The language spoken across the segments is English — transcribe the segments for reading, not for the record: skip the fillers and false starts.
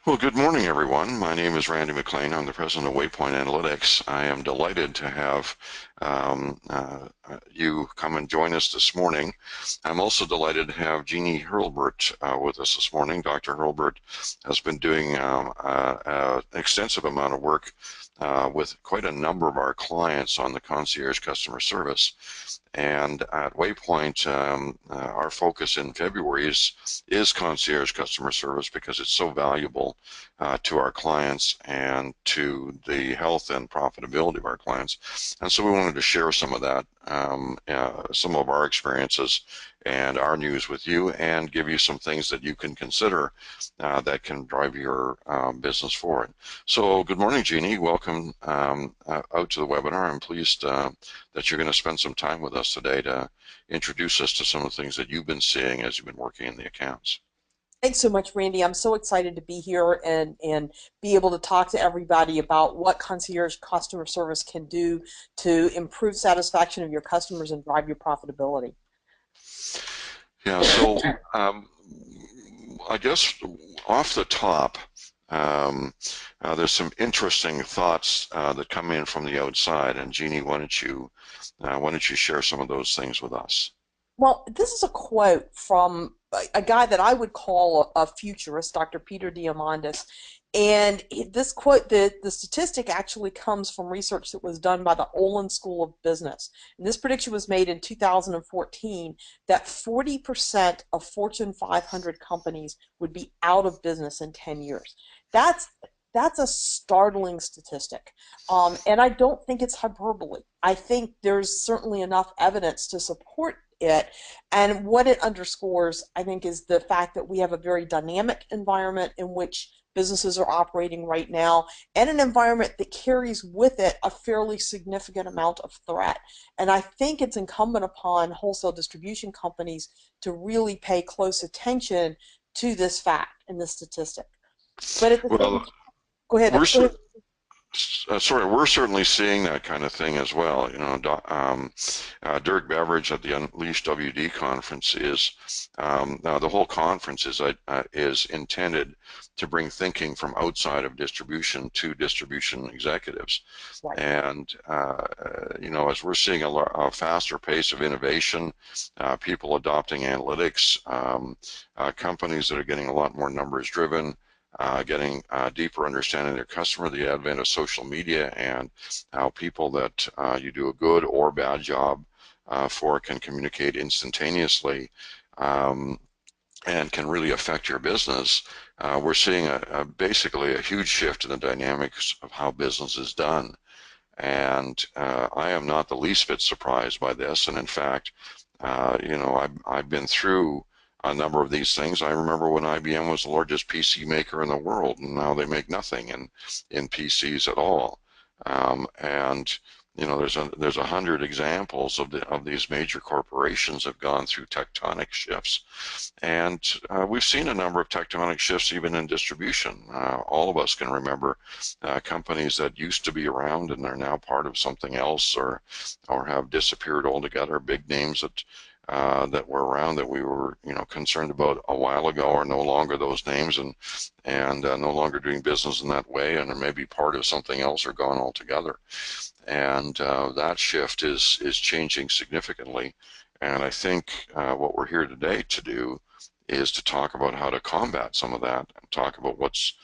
Well, good morning, everyone. My name is Randy McLean. I'm the president of WayPoint Analytics. I am delighted to have you come and join us this morning. I'm also delighted to have Jeannie Hurlbert with us this morning. Dr. Hurlbert has been doing an extensive amount of work with quite a number of our clients on the concierge customer service. And at WayPoint, our focus in February is concierge customer service because it's so valuable to our clients and to the health and profitability of our clients. And so we wanted to share some of that, some of our experiences and our news with you, and give you some things that you can consider that can drive your business forward. So good morning, Jeannie. Welcome out to the webinar. I'm pleased that you're going to spend some time with us today to introduce us to some of the things that you've been seeing as you've been working in the accounts. Thanks so much, Randy. I'm so excited to be here and be able to talk to everybody about what concierge customer service can do to improve satisfaction of your customers and drive your profitability. Yeah, so I guess off the top, there's some interesting thoughts that come in from the outside, and Jeannie, why don't you share some of those things with us? Well, this is a quote from a guy that I would call a futurist, Dr. Peter Diamandis. And this quote, the statistic actually comes from research that was done by the Olin School of Business. And this prediction was made in 2014 that 40% of Fortune 500 companies would be out of business in 10 years. That's a startling statistic. And I don't think it's hyperbole. I think there's certainly enough evidence to support it. And what it underscores, I think, is the fact that we have a very dynamic environment in which businesses are operating right now, and an environment that carries with it a fairly significant amount of threat. And I think it's incumbent upon wholesale distribution companies to really pay close attention to this fact and this statistic. But at the same Well, time, go ahead. we're Go ahead. we're certainly seeing that kind of thing as well. You know, Dirk Beveridge at the Unleash WD conference the whole conference is intended to bring thinking from outside of distribution to distribution executives. Right. And you know, as we're seeing a faster pace of innovation, people adopting analytics, companies that are getting a lot more numbers driven, getting a deeper understanding of their customer, the advent of social media, and how people that you do a good or bad job for can communicate instantaneously and can really affect your business. We're seeing basically a huge shift in the dynamics of how business is done. And I am not the least bit surprised by this. And in fact, you know, I've been through a number of these things. I remember when IBM was the largest PC maker in the world, and now they make nothing in PCs at all. And you know, there's 100 examples of these major corporations have gone through tectonic shifts, and we've seen a number of tectonic shifts even in distribution. All of us can remember companies that used to be around and are now part of something else, or have disappeared altogether. Big names that were around that we were, you know, concerned about a while ago are no longer those names, and no longer doing business in that way, and are maybe part of something else or gone altogether. And that shift is changing significantly. And I think what we're here today to do is to talk about how to combat some of that, and talk about what's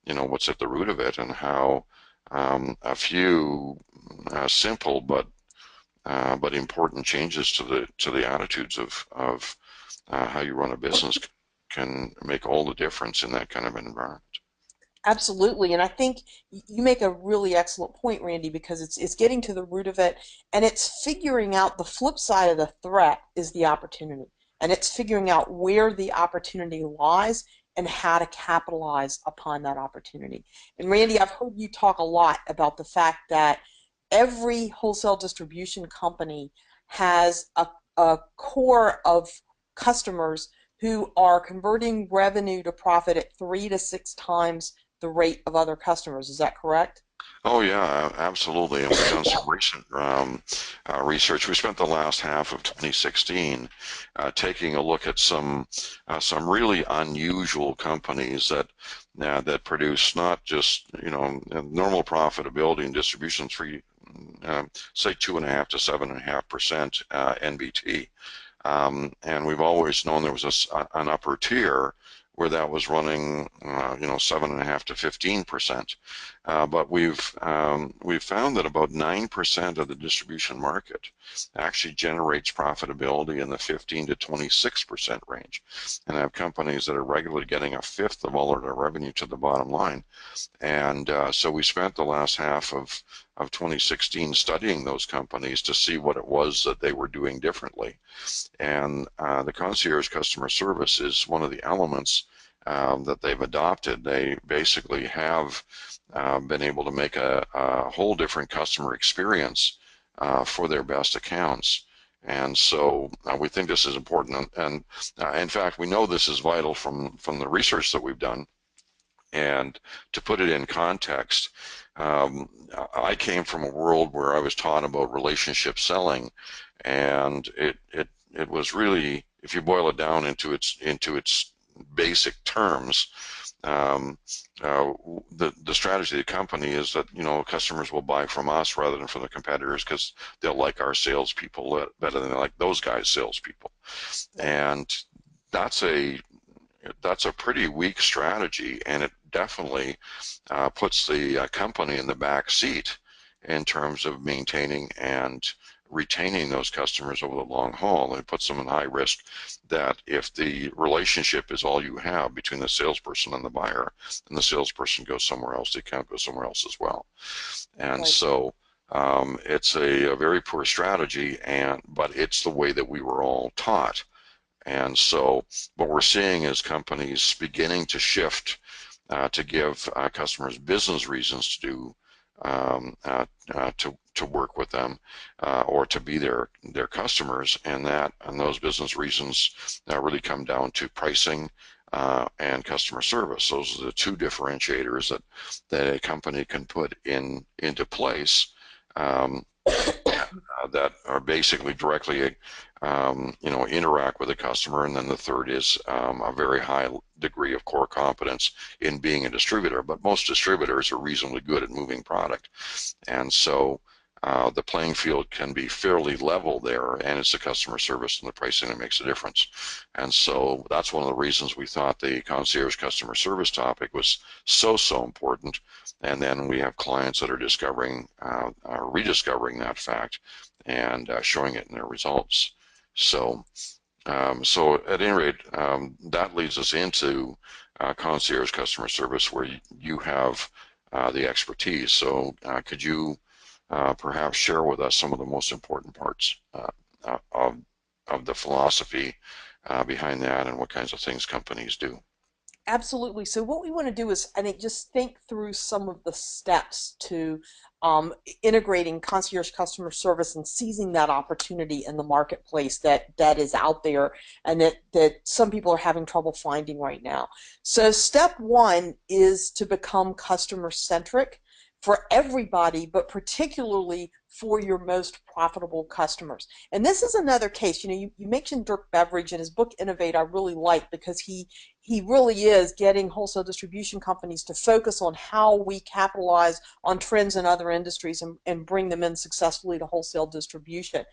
at the root of it, and how a few simple but important changes to the attitudes of how you run a business can make all the difference in that kind of environment. Absolutely, and I think you make a really excellent point, Randy, because it's getting to the root of it, and it's figuring out the flip side of the threat is the opportunity, and it's figuring out where the opportunity lies and how to capitalize upon that opportunity. And Randy, I've heard you talk a lot about the fact that every wholesale distribution company has a core of customers who are converting revenue to profit at 3 to 6 times the rate of other customers. Is that correct? Oh yeah, absolutely. And we've done some recent research. We spent the last half of 2016 taking a look at some really unusual companies that produce not just normal profitability and distribution three, say 2.5 to 7.5% NBT. And we've always known there was an upper tier where that was running, 7.5 to 15%. But we've found that about 9% of the distribution market actually generates profitability in the 15 to 26% range, and have companies that are regularly getting a fifth of all of their revenue to the bottom line. And so we spent the last half of 2016 studying those companies to see what it was that they were doing differently. And the concierge customer service is one of the elements that they've adopted. They basically have been able to make a whole different customer experience for their best accounts. And so we think this is important. And in fact, we know this is vital from the research that we've done. And to put it in context, I came from a world where I was taught about relationship selling, and it was really, if you boil it down into its basic terms, um, uh, the strategy of the company is that customers will buy from us rather than from the competitors because they'll like our salespeople better than they like those guys' salespeople, and that's a that's a pretty weak strategy, and it definitely puts the company in the back seat in terms of maintaining and retaining those customers over the long haul. And it puts them in high risk that if the relationship is all you have between the salesperson and the buyer, and the salesperson goes somewhere else, the account goes somewhere else as well. And Right. so it's a very poor strategy, but it's the way that we were all taught. And so what we're seeing is companies beginning to shift to give customers business reasons to do to work with them or to be their customers, and those business reasons really come down to pricing and customer service. Those are the two differentiators that a company can put into place. Um, that are basically directly, interact with the customer. And then the third is a very high degree of core competence in being a distributor. But most distributors are reasonably good at moving product. And so the playing field can be fairly level there, and it's the customer service and the pricing that makes a difference. And so that's one of the reasons we thought the concierge customer service topic was so important. And then we have clients that are rediscovering that fact and showing it in their results. So, so at any rate, that leads us into concierge customer service, where you have the expertise. So, could you perhaps share with us some of the most important parts of the philosophy behind that, and what kinds of things companies do? Absolutely. So what we want to do is, I think, just think through some of the steps to integrating concierge customer service and seizing that opportunity in the marketplace that is out there and that some people are having trouble finding right now. So step one is to become customer centric for everybody, but particularly for your most profitable customers. And this is another case. You mentioned Dirk Beveridge and his book Innovate. I really like, because he really is getting wholesale distribution companies to focus on how we capitalize on trends in other industries and bring them in successfully to wholesale distribution.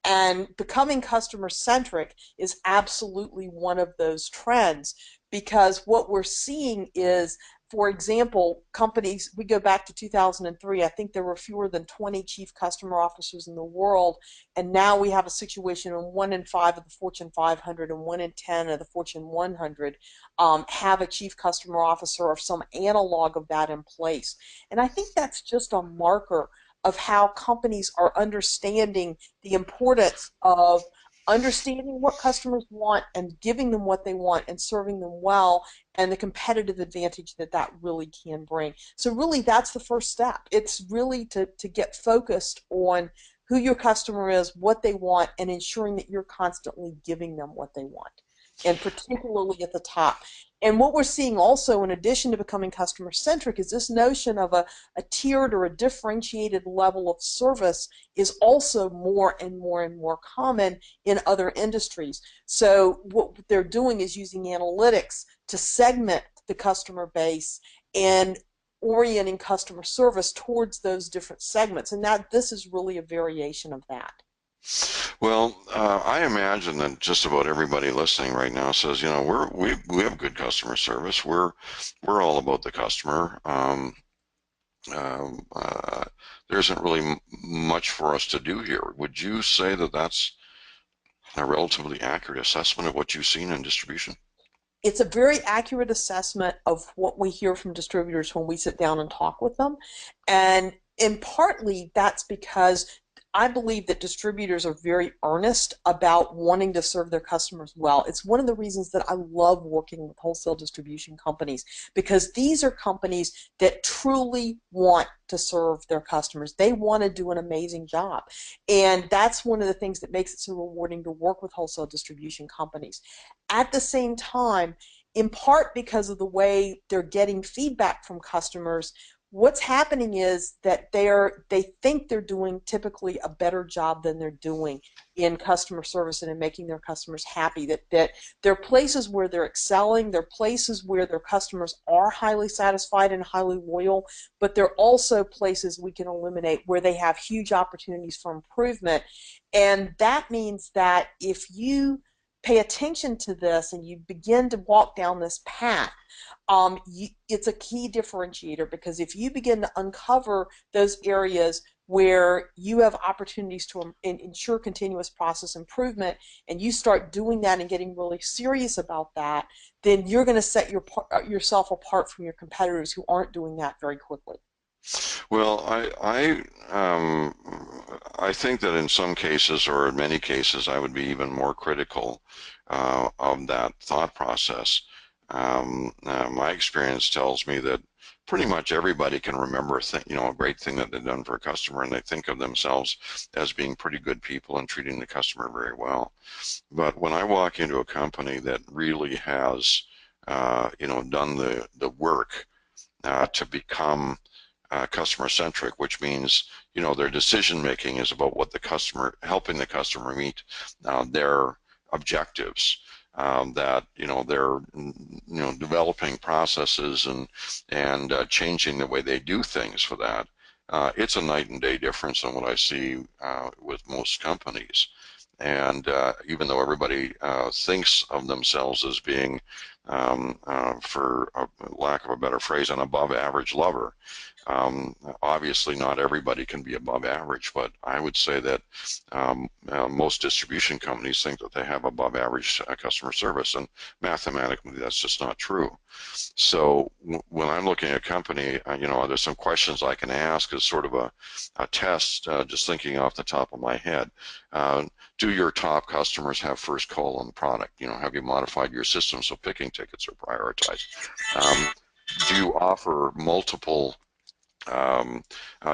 And becoming customer centric is absolutely one of those trends, because what we're seeing is, for example, companies, we go back to 2003, I think there were fewer than 20 chief customer officers in the world. And now we have a situation where 1 in 5 of the Fortune 500 and 1 in 10 of the Fortune 100 have a chief customer officer or some analog of that in place. And I think that's just a marker of how companies are understanding the importance of understanding what customers want and giving them what they want and serving them well, and the competitive advantage that that really can bring. So really that's the first step. It's really to get focused on who your customer is, what they want, and ensuring that you're constantly giving them what they want. and particularly at the top. And what we're seeing also, in addition to becoming customer centric, is this notion of a tiered or a differentiated level of service is also more and more and more common in other industries. So what they're doing is using analytics to segment the customer base and orienting customer service towards those different segments. And that this is really a variation of that. Well, I imagine that just about everybody listening right now says, you know, we have good customer service. We're all about the customer. Um, uh, there isn't really much for us to do here. Would you say that that's a relatively accurate assessment of what you've seen in distribution? It's a very accurate assessment of what we hear from distributors when we sit down and talk with them. And partly that's because I believe that distributors are very earnest about wanting to serve their customers well. It's one of the reasons that I love working with wholesale distribution companies, because these are companies that truly want to serve their customers. They want to do an amazing job. And that's one of the things that makes it so rewarding to work with wholesale distribution companies. At the same time, in part because of the way they're getting feedback from customers, what's happening is that they think they're doing typically a better job than they're doing in customer service and in making their customers happy. That there are places where they're excelling, there are places where their customers are highly satisfied and highly loyal, but there are also places we can eliminate where they have huge opportunities for improvement. And that means that if you pay attention to this and you begin to walk down this path, it's a key differentiator, because if you begin to uncover those areas where you have opportunities to ensure continuous process improvement, and you start doing that and getting really serious about that, then you're going to set yourself apart from your competitors who aren't doing that very quickly. Well, I think that in some cases, or in many cases, I would be even more critical of that thought process. My experience tells me that pretty much everybody can remember a great thing that they've done for a customer, and they think of themselves as being pretty good people and treating the customer very well. But when I walk into a company that really has, done the work to become customer centric, which means their decision making is about what the customer, helping the customer meet their objectives. That they're developing processes and changing the way they do things for that. It's a night and day difference than what I see with most companies. And even though everybody thinks of themselves as being, for lack of a better phrase, an above average lover, obviously, not everybody can be above average, but I would say that most distribution companies think that they have above average customer service, and mathematically, that's just not true. So when I'm looking at a company, there's some questions I can ask as sort of a test, just thinking off the top of my head. Do your top customers have first call on the product? Have you modified your system so picking tickets are prioritized? Do you offer multiple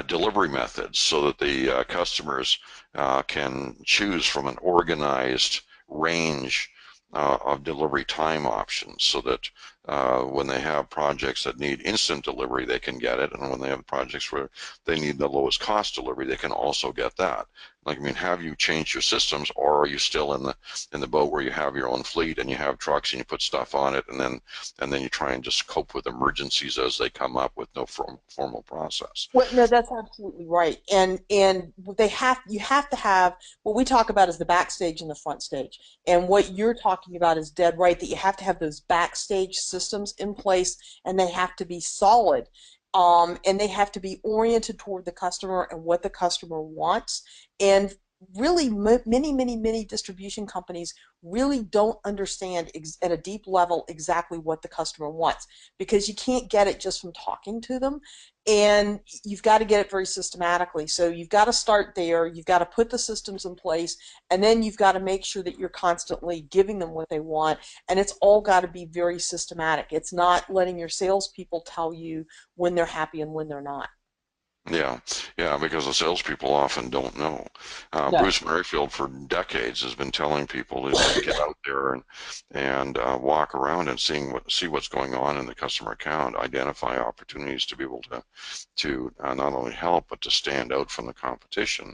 delivery methods so that the customers can choose from an organized range of delivery time options, so that when they have projects that need instant delivery, they can get it, and when they have projects where they need the lowest cost delivery, they can also get that. Like, I mean, have you changed your systems, or are you still in the boat where you have your own fleet and you have trucks and you put stuff on it, and then you try and just cope with emergencies as they come up with no formal process? Well, no, that's absolutely right. And you have to have what we talk about as the backstage and the front stage. And what you're talking about is dead right, that you have to have those backstage systems in place, and they have to be solid. And they have to be oriented toward the customer and what the customer wants. And really, many distribution companies really don't understand at a deep level exactly what the customer wants, because you can't get it just from talking to them, and you've got to get it very systematically. So you've got to start there, you've got to put the systems in place, and then you've got to make sure that you're constantly giving them what they want, and it's all got to be very systematic. It's not letting your salespeople tell you when they're happy and when they're not. Yeah, yeah, because the salespeople often don't know. No. Bruce Merrifield for decades has been telling people to get out there and walk around and see what's going on in the customer account, identify opportunities to be able to not only help but to stand out from the competition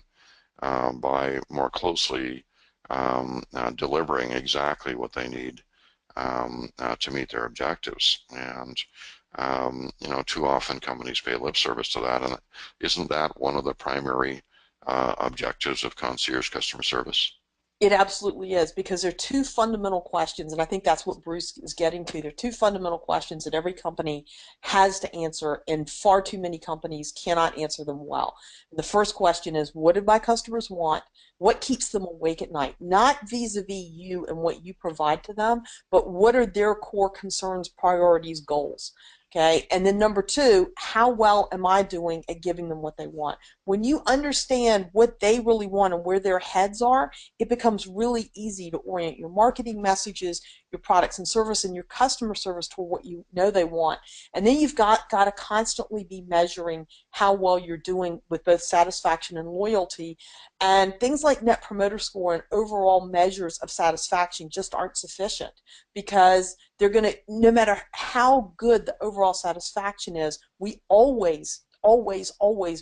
by more closely delivering exactly what they need to meet their objectives. And too often companies pay lip service to that, and isn't that one of the primary objectives of concierge customer service? It absolutely is, because there are two fundamental questions, and I think that's what Bruce is getting to. There are two fundamental questions that every company has to answer, and far too many companies cannot answer them well. And the first question is, what do my customers want? What keeps them awake at night? Not vis-a-vis you and what you provide to them, but what are their core concerns, priorities, goals? Okay. And then number two, how well am I doing at giving them what they want? When you understand what they really want and where their heads are, it becomes really easy to orient your marketing messages, your products and service, and your customer service toward what you know they want. And then you've got to constantly be measuring how well you're doing with both satisfaction and loyalty. And things like Net Promoter Score and overall measures of satisfaction just aren't sufficient, because they're going to, no matter how good the overall satisfaction is, we always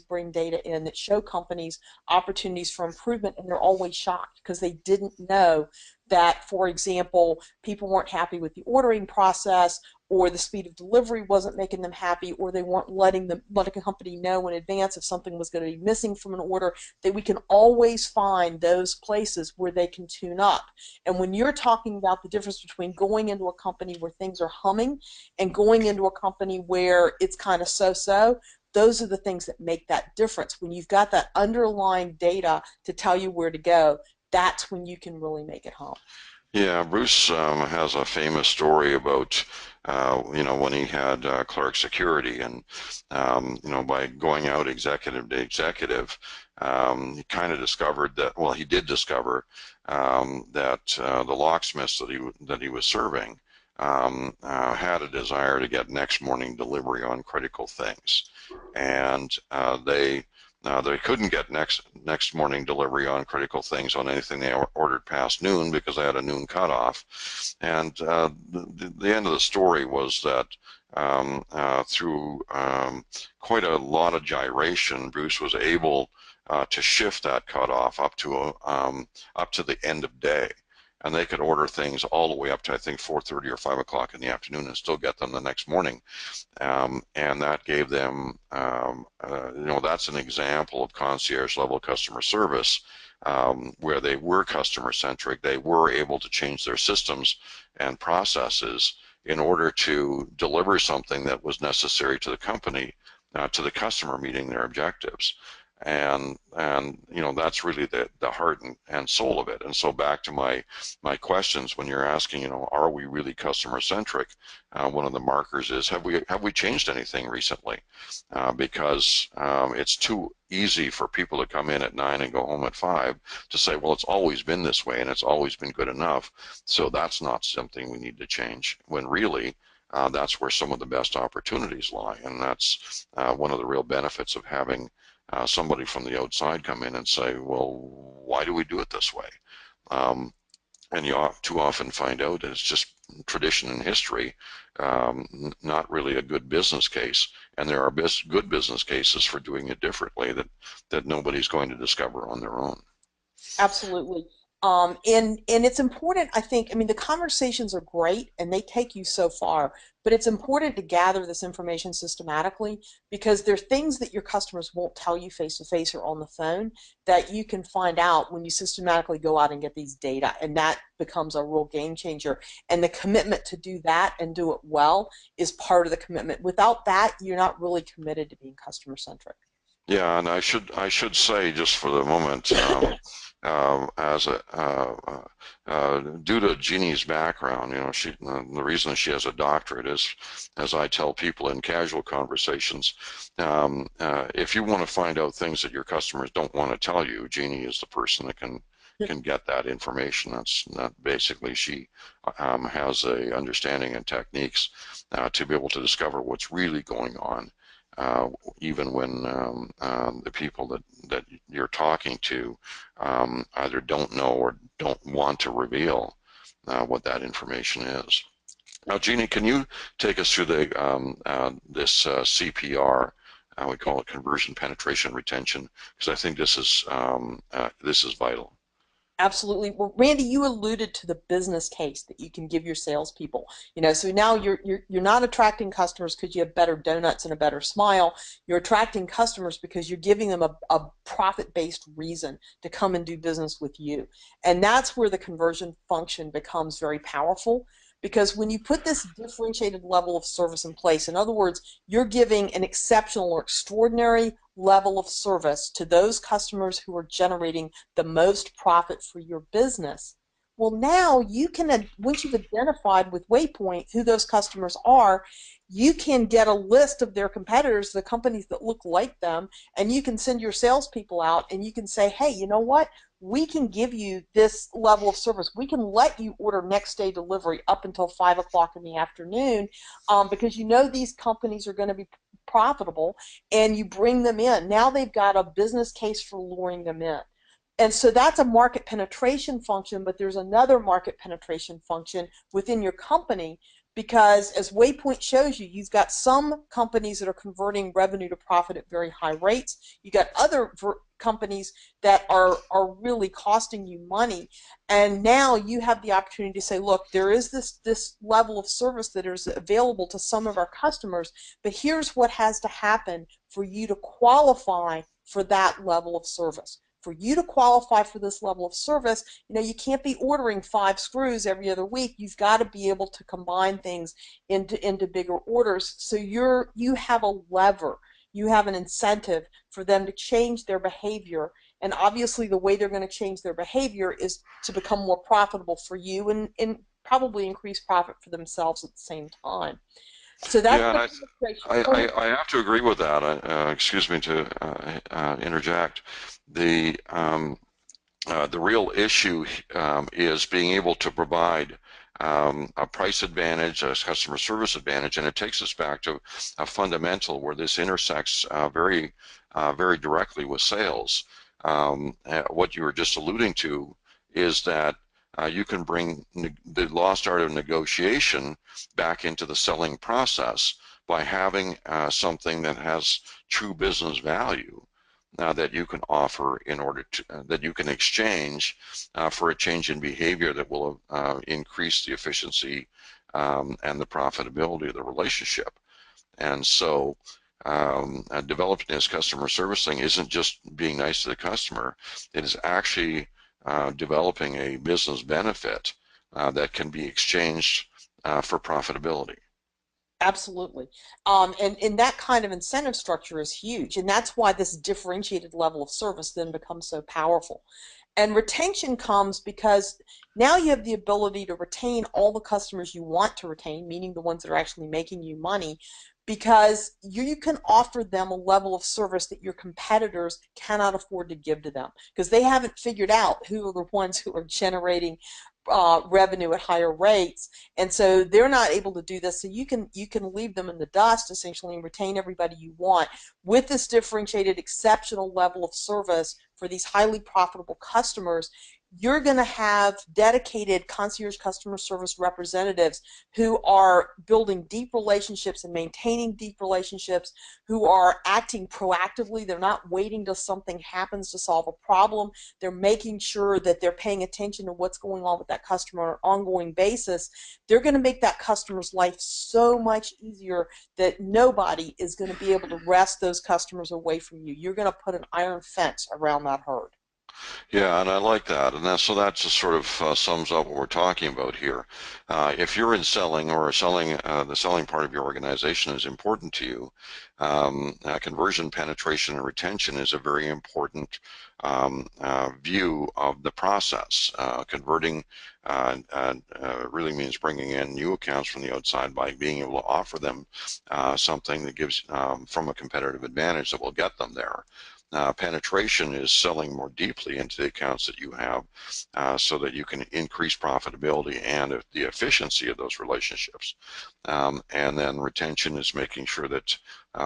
bring data in that show companies opportunities for improvement, and they're always shocked because they didn't know that, for example, people weren't happy with the ordering process, or the speed of delivery wasn't making them happy, or they weren't letting a company know in advance if something was going to be missing from an order. That we can always find those places where they can tune up. And when you're talking about the difference between going into a company where things are humming and going into a company where it's kind of so-so, those are the things that make that difference. When you've got that underlying data to tell you where to go, that's when you can really make it home. Yeah, Bruce has a famous story about, when he had Clark Security, and by going out executive to executive, he kind of discovered that. Well, he did discover that the locksmiths that he was serving had a desire to get next morning delivery on critical things, and they couldn't get next morning delivery on critical things on anything they ordered past noon because they had a noon cutoff. And the end of the story was that through quite a lot of gyration, Bruce was able to shift that cutoff up to the end of day. And they could order things all the way up to, I think, 4:30 or 5 o'clock in the afternoon and still get them the next morning. And that gave them, that's an example of concierge level customer service, where they were customer centric. They were able to change their systems and processes in order to deliver something that was necessary to the company, to the customer, meeting their objectives. And that's really the heart and soul of it. And so back to my questions, when you're asking, are we really customer centric? One of the markers is, have we changed anything recently? Because it's too easy for people to come in at 9 and go home at 5 to say, well, it's always been this way and it's always been good enough, so that's not something we need to change. When really, that's where some of the best opportunities lie, and that's one of the real benefits of having somebody from the outside come in and say, well, why do we do it this way? And you too often find out that it's just tradition and history, not really a good business case. And there are good business cases for doing it differently that nobody's going to discover on their own. Absolutely. And it's important, I think, I mean, the conversations are great and they take you so far, but it's important to gather this information systematically, because there are things that your customers won't tell you face to face or on the phone that you can find out when you systematically go out and get these data. And that becomes a real game changer. And the commitment to do that and do it well is part of the commitment. Without that, you're not really committed to being customer centric. Yeah, and I should say, just for the moment, as a due to Jeannie's background, the reason she has a doctorate is, as I tell people in casual conversations, if you want to find out things that your customers don't want to tell you, Jeannie is the person that can get that information. That basically, she has a understanding and techniques to be able to discover what's really going on even when the people that you're talking to either don't know or don't want to reveal what that information is. Now, Jeannie, can you take us through this CPR? We call it conversion, penetration, retention, because I think this is vital. Absolutely. Well, Randy, you alluded to the business case that you can give your salespeople. So now you're not attracting customers because you have better donuts and a better smile. You're attracting customers because you're giving them a profit-based reason to come and do business with you. And that's where the conversion function becomes very powerful. Because when you put this differentiated level of service in place, in other words, you're giving an exceptional or extraordinary level of service to those customers who are generating the most profit for your business. Well, now you can, once you've identified with WayPoint who those customers are, you can get a list of their competitors, the companies that look like them, and you can send your salespeople out and you can say, hey, you know what? We can give you this level of service. We can let you order next day delivery up until 5 o'clock in the afternoon because these companies are going to be profitable, and you bring them in. Now they've got a business case for luring them in. And so that's a market penetration function, but there's another market penetration function within your company because as WayPoint shows you, you've got some companies that are converting revenue to profit at very high rates. You got other companies that are really costing you money. And now you have the opportunity to say, look, there is this level of service that is available to some of our customers, but here's what has to happen for you to qualify for that level of service. For you to qualify for this level of service, you can't be ordering 5 screws every other week. You've got to be able to combine things into bigger orders. So you have a lever. You have an incentive for them to change their behavior. And obviously the way they're going to change their behavior is to become more profitable for you and probably increase profit for themselves at the same time. So that's Yeah, the and penetration. I have to agree with that. Excuse me to interject. The real issue is being able to provide a price advantage, a customer service advantage, and it takes us back to a fundamental where this intersects very directly with sales. What you were just alluding to is that you can bring the lost art of negotiation back into the selling process by having something that has true business value that you can offer in order to that you can exchange for a change in behavior that will increase the efficiency and the profitability of the relationship. And so developing this customer service thing isn't just being nice to the customer. It is actually developing a business benefit that can be exchanged for profitability. Absolutely. And that kind of incentive structure is huge. And that's why this differentiated level of service then becomes so powerful. And retention comes because now you have the ability to retain all the customers you want to retain, meaning the ones that are actually making you money, because you can offer them a level of service that your competitors cannot afford to give to them because they haven't figured out who are the ones who are generating revenue at higher rates, and so they're not able to do this. So you can leave them in the dust essentially and retain everybody you want with this differentiated, exceptional level of service for these highly profitable customers. You're going to have dedicated concierge customer service representatives who are building deep relationships and maintaining deep relationships, who are acting proactively. They're not waiting till something happens to solve a problem. They're making sure that they're paying attention to what's going on with that customer on an ongoing basis. They're going to make that customer's life so much easier that nobody is going to be able to wrest those customers away from you. You're going to put an iron fence around that herd. Yeah, and I like that, and so that just sort of sums up what we're talking about here. If you're in selling or selling, the selling part of your organization is important to you, conversion, penetration, and retention is a very important view of the process. Converting really means bringing in new accounts from the outside by being able to offer them something that gives from a competitive advantage that will get them there. Penetration is selling more deeply into the accounts that you have so that you can increase profitability and the efficiency of those relationships. And then retention is making sure that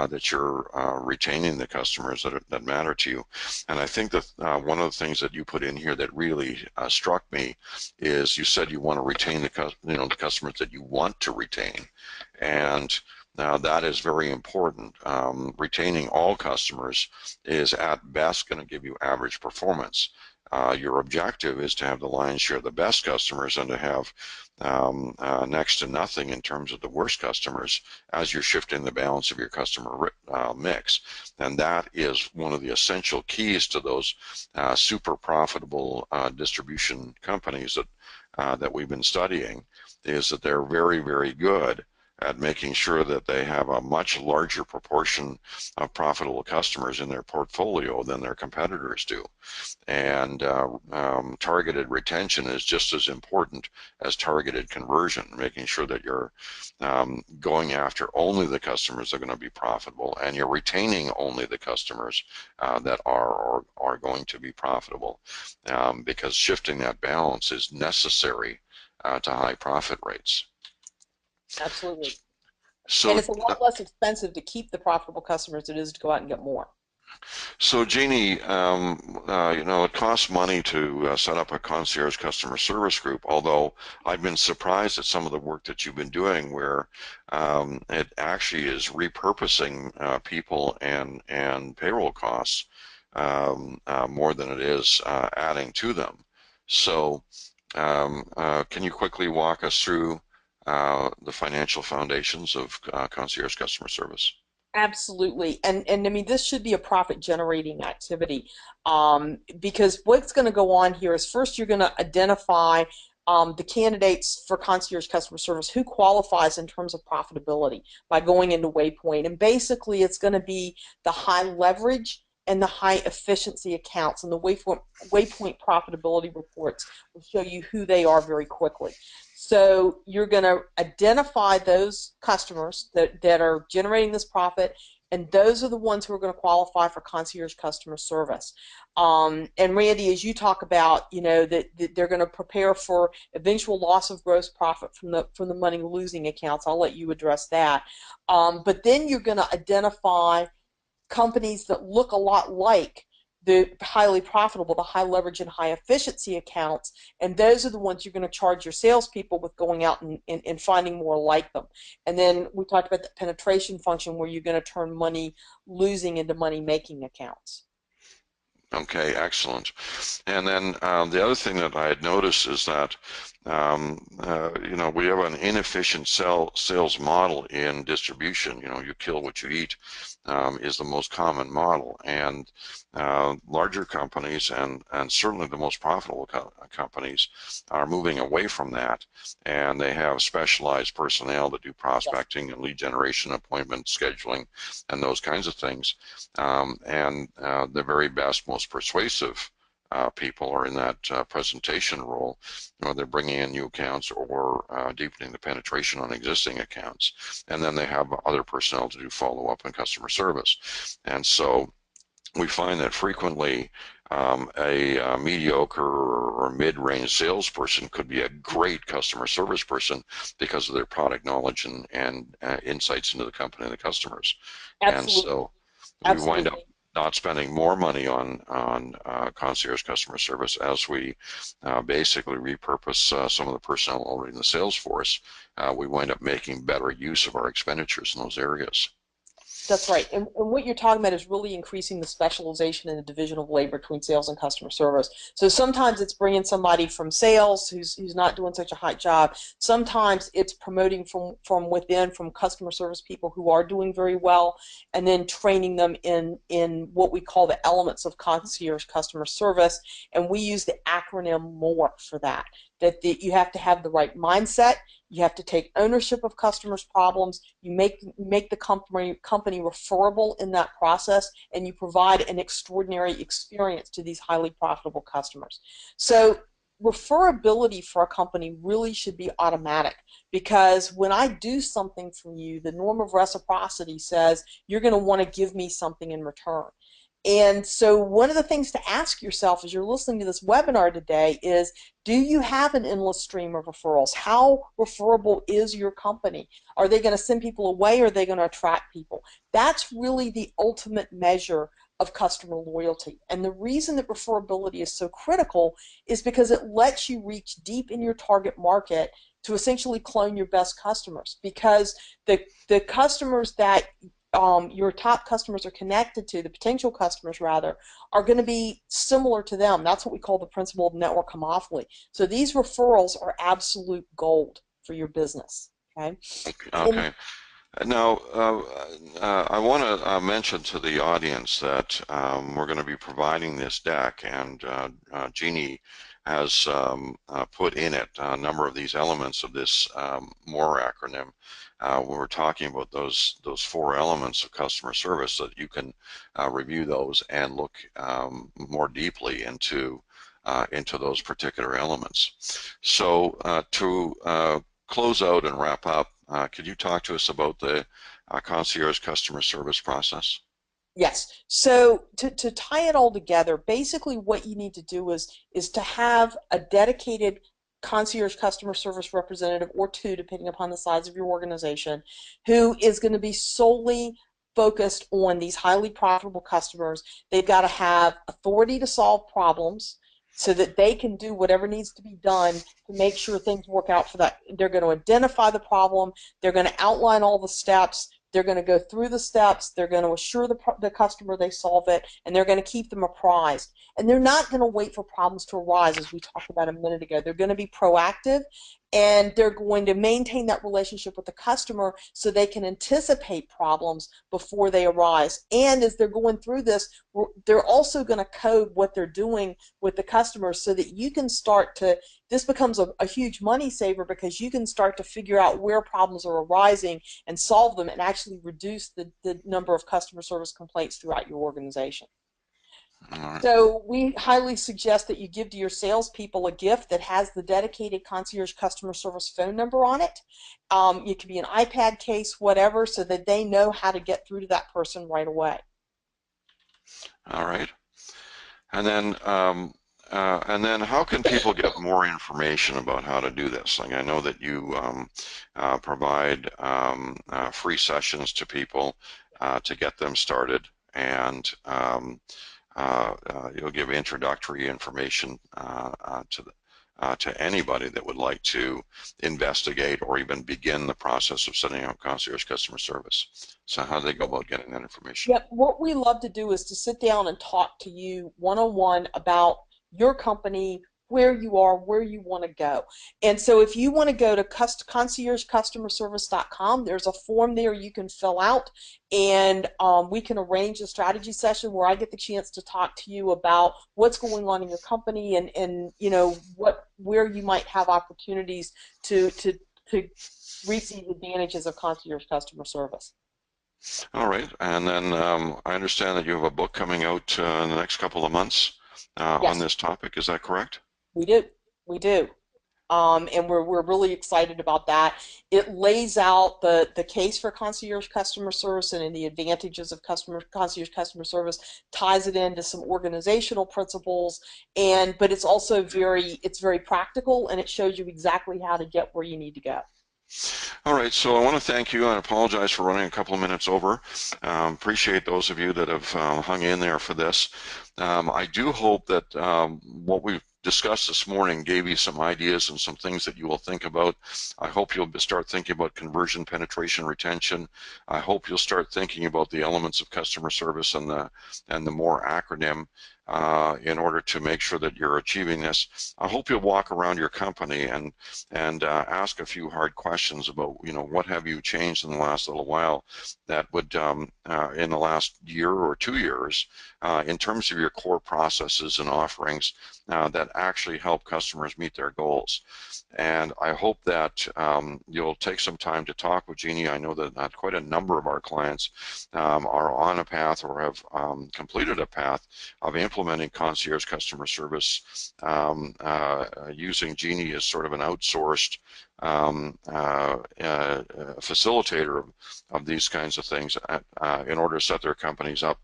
that you're retaining the customers that matter to you. And I think that one of the things that you put in here that really struck me is you said you want to retain the customers that you want to retain, and that is very important. Retaining all customers is at best going to give you average performance. Your objective is to have the lion's share of the best customers and to have next to nothing in terms of the worst customers as you're shifting the balance of your customer mix. And that is one of the essential keys to those super profitable distribution companies that we've been studying, is that they're very, very good at making sure that they have a much larger proportion of profitable customers in their portfolio than their competitors do. And targeted retention is just as important as targeted conversion, making sure that you're going after only the customers that are going to be profitable, and you're retaining only the customers that are going to be profitable, because shifting that balance is necessary to high profit rates. Absolutely. And So, it's a lot less expensive to keep the profitable customers than it is to go out and get more. so Jeannie, it costs money to set up a concierge customer service group, although I've been surprised at some of the work that you've been doing where it actually is repurposing people and payroll costs more than it is adding to them. So can you quickly walk us through the financial foundations of concierge customer service? Absolutely. And I mean, this should be a profit generating activity, because what's going to go on here is first you're going to identify the candidates for concierge customer service, who qualifies in terms of profitability by going into WayPoint. And basically, it's going to be the high leverage and the high efficiency accounts. And the WayPoint profitability reports will show you who they are very quickly. So you're going to identify those customers that are generating this profit, and those are the ones who are going to qualify for concierge customer service. And Randy, as you talk about, that they're going to prepare for eventual loss of gross profit from the money losing accounts. I'll let you address that. But then you're going to identify companies that look a lot like the highly profitable, the high leverage and high efficiency accounts, and those are the ones you're going to charge your salespeople with going out and finding more like them. And then we talked about the penetration function, where you're going to turn money losing into money making accounts. Okay, excellent. And then the other thing that I had noticed is that we have an inefficient sales model in distribution. You kill what you eat is the most common model, and larger companies and certainly the most profitable companies are moving away from that, and they have specialized personnel that do prospecting and lead generation, appointment scheduling, and those kinds of things. And the very best, most persuasive people are in that presentation role. They're bringing in new accounts or deepening the penetration on existing accounts. And then they have other personnel to do follow-up and customer service. And so we find that frequently a mediocre or mid-range salesperson could be a great customer service person because of their product knowledge and insights into the company and the customers. And Absolutely. so we wind up Absolutely. not spending more money on concierge customer service as we basically repurpose some of the personnel already in the sales force. We wind up making better use of our expenditures in those areas. That's right. And what you're talking about is really increasing the specialization in the division of labor between sales and customer service. So sometimes it's bringing somebody from sales who's not doing such a high job. Sometimes it's promoting from within, from customer service people who are doing very well, and then training them in what we call the elements of concierge customer service. And we use the acronym MORE for that. You have to have the right mindset. You have to take ownership of customers' problems. You make the company referable in that process, and you provide an extraordinary experience to these highly profitable customers. So referability for a company really should be automatic, because when I do something for you, the norm of reciprocity says you're going to want to give me something in return. And so one of the things to ask yourself as you're listening to this webinar today is, do you have an endless stream of referrals? How referable is your company? Are they going to send people away, or are they going to attract people? That's really the ultimate measure of customer loyalty. And the reason that referability is so critical is because it lets you reach deep in your target market to essentially clone your best customers, because the customers that your top customers are connected to, the potential customers rather, are going to be similar to them. That's what we call the principle of network homophily. So these referrals are absolute gold for your business. Okay. And Okay. Now, I want to mention to the audience that we're going to be providing this deck, and Jeannie has put in it a number of these elements of this MORE acronym. We're talking about those four elements of customer service, so that you can review those and look more deeply into those particular elements. So to close out and wrap up, could you talk to us about the concierge customer service process? yes, so to tie it all together, basically what you need to do is to have a dedicated concierge customer service representative, or two, depending upon the size of your organization, who is going to be solely focused on these highly profitable customers. They've got to have authority to solve problems so that they can do whatever needs to be done to make sure things work out for that. They're going to identify the problem. They're going to outline all the steps. They're going to go through the steps. They're going to assure the customer they solve it, and they're going to keep them apprised. And they're not going to wait for problems to arise, as we talked about a minute ago. They're going to be proactive, and they're going to maintain that relationship with the customer so they can anticipate problems before they arise. And as they're going through this, they're also going to code what they're doing with the customers so that you can start to, this becomes a huge money saver, because you can start to figure out where problems are arising and solve them, and actually reduce the number of customer service complaints throughout your organization. All right. So we highly suggest that you give to your salespeople a gift that has the dedicated concierge customer service phone number on it. It could be an iPad case, whatever, so that they know how to get through to that person right away. All right. And then how can people get more information about how to do this? Like, I know that you provide free sessions to people to get them started, and you'll give introductory information to anybody that would like to investigate or even begin the process of setting up concierge customer service. So how do they go about getting that information? Yep. What we love to do is to sit down and talk to you one-on-one about your company, where you are, where you want to go. And so if you want to go to conciergecustomerservice.com, there's a form there you can fill out, and we can arrange a strategy session where I get the chance to talk to you about what's going on in your company, and you know, where you might have opportunities to reap these advantages of concierge customer service. All right. And then I understand that you have a book coming out in the next couple of months on Yes. this topic. Is that correct? We do. We do. And we're really excited about that. It lays out the case for concierge customer service and the advantages of concierge customer service, ties it into some organizational principles, but it's also very practical, and it shows you exactly how to get where you need to go. All right, so I want to thank you and apologize for running a couple of minutes over. Appreciate those of you that have hung in there for this. I do hope that what we've discussed this morning gave you some ideas and some things that you will think about. I hope you'll start thinking about conversion, penetration, retention. I hope you'll start thinking about the elements of customer service and the MORE acronym in order to make sure that you're achieving this. I hope you'll walk around your company and ask a few hard questions about, you know, what have you changed in the last little while that would, in the last year or 2 years, in terms of your core processes and offerings that actually help customers meet their goals. And I hope that you'll take some time to talk with Jeannie. I know that quite a number of our clients are on a path or have completed a path of implementing implementing concierge customer service using Genie as sort of an outsourced facilitator of these kinds of things in order to set their companies up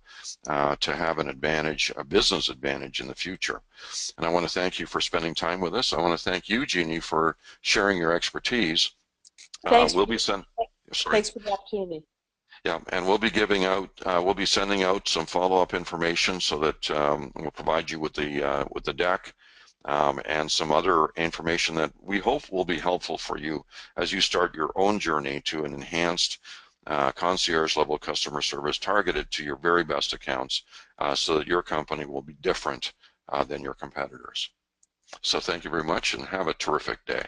to have an advantage, a business advantage in the future. And I want to thank you for spending time with us. I want to thank you, Jeannie, for sharing your expertise. Thanks We'll for be sending. Sorry. thanks for the opportunity. Yeah, and we'll be giving out, we'll be sending out some follow-up information so that we'll provide you with the deck and some other information that we hope will be helpful for you as you start your own journey to an enhanced concierge level customer service targeted to your very best accounts so that your company will be different than your competitors. So thank you very much and have a terrific day.